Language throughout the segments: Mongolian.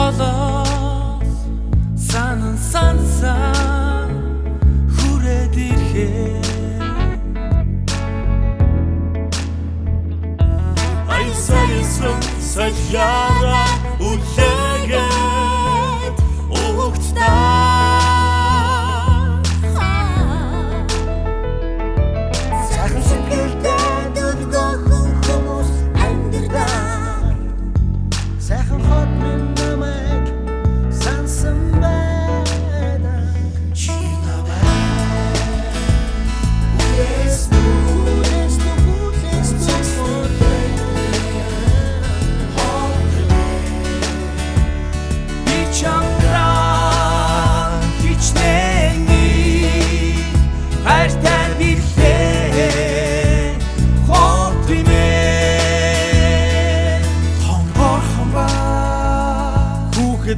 холоос санан сансан хүрээд ирэхээ Айсайсан саяра үлээгээд угтаа Сайхан сэтгэлдээ дөргөөхөн хүмүүс амьдраа Сайхан хот минь намайг сансан байна Чи намайг үлээсэн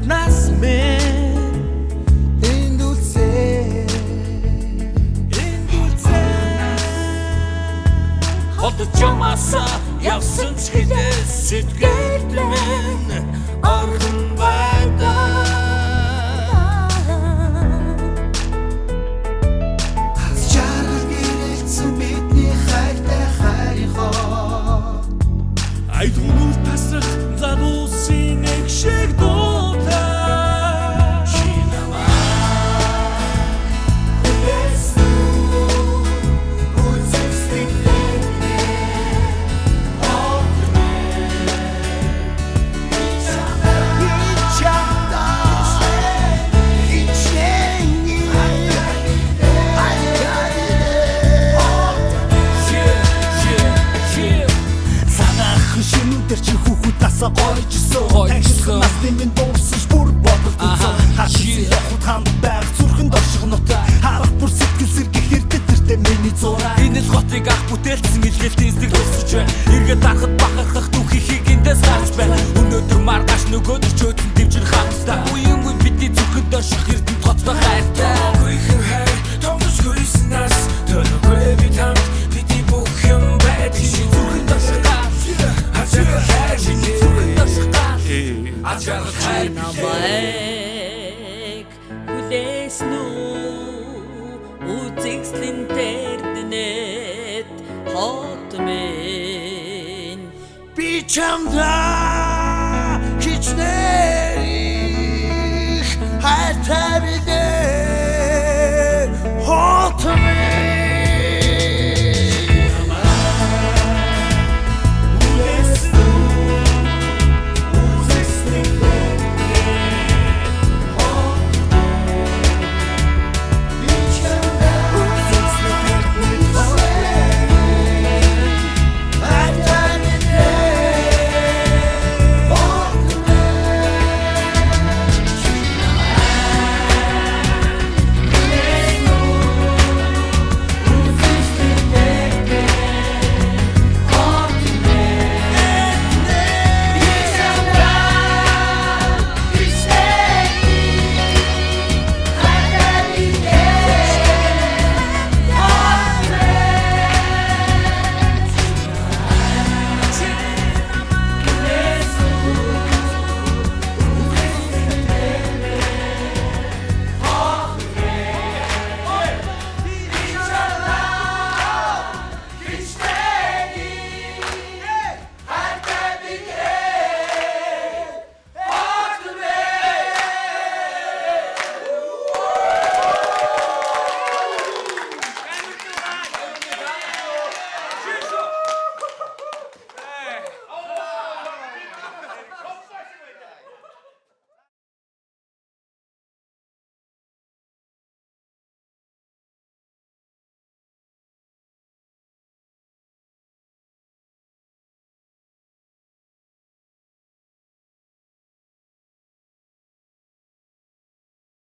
нас мен индүцээ Хотод ямаса явсан ч хилээс сэтгэл минь орхон байдаг Чаргал гэрэлцэн бидний хайртай хайрхоо Айдгуул тасрах залуусын нэг шиг Гойжсон насны минь дуусаж бүр бодолдсон Хашиж явахд ханд байх зүрхэнд оршихнот Харах бүр сэтгэл сэргийх хэрдэт тэртээ миний зураа Энэ л хотыг ах бүтээлсэн илгээлтийн сэтгэл өсөж байна Эргээд дарахад бахархах түүхийг эндээс гарч байна Өнөөдөр маргааш нөгөөдөр ч өдөн дэмжин хамтдаа Уянгүй бидний зүрхэнд орших эрдэнд тоцтой хайртай Гүйхэн хайр томдосгүйсэн нас Төлөгүй бид хамт бидний бүх юм байдаг Шинэ зүрхэнд орших Ажаргал хайр шинэ зүрхэнд орших Ажаргал хайр Намайг хүлээсэн үү Үзэгслийн тэрдэнэт хот минь Би чамдаа